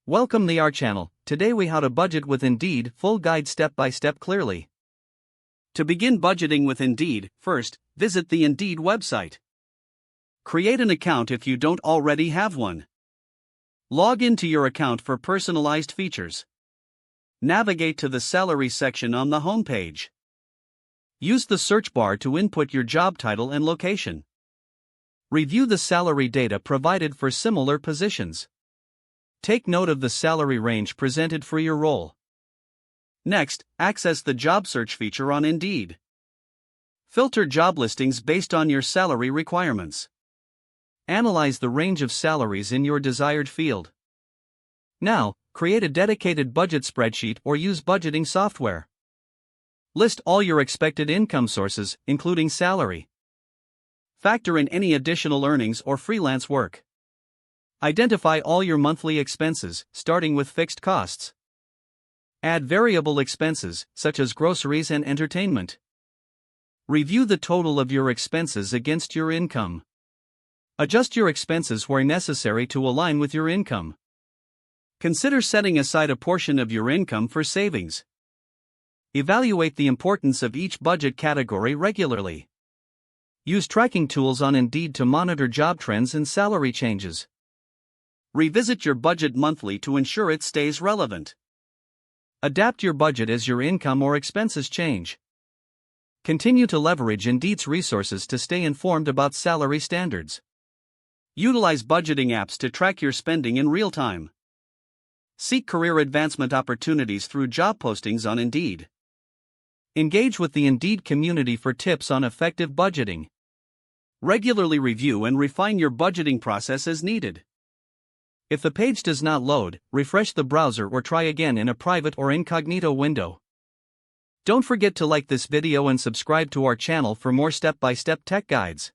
Welcome to our channel. Today we how to budget with Indeed, full guide step by step clearly. To begin budgeting with Indeed, first, visit the Indeed website. Create an account if you don't already have one. Log into your account for personalized features. Navigate to the salary section on the homepage. Use the search bar to input your job title and location. Review the salary data provided for similar positions. Take note of the salary range presented for your role. Next, access the job search feature on Indeed. Filter job listings based on your salary requirements. Analyze the range of salaries in your desired field. Now, create a dedicated budget spreadsheet or use budgeting software. List all your expected income sources, including salary. Factor in any additional earnings or freelance work. Identify all your monthly expenses, starting with fixed costs. Add variable expenses, such as groceries and entertainment. Review the total of your expenses against your income. Adjust your expenses where necessary to align with your income. Consider setting aside a portion of your income for savings. Evaluate the importance of each budget category regularly. Use tracking tools on Indeed to monitor job trends and salary changes. Revisit your budget monthly to ensure it stays relevant. Adapt your budget as your income or expenses change. Continue to leverage Indeed's resources to stay informed about salary standards. Utilize budgeting apps to track your spending in real time. Seek career advancement opportunities through job postings on Indeed. Engage with the Indeed community for tips on effective budgeting. Regularly review and refine your budgeting process as needed. If the page does not load, refresh the browser or try again in a private or incognito window. Don't forget to like this video and subscribe to our channel for more step-by-step tech guides.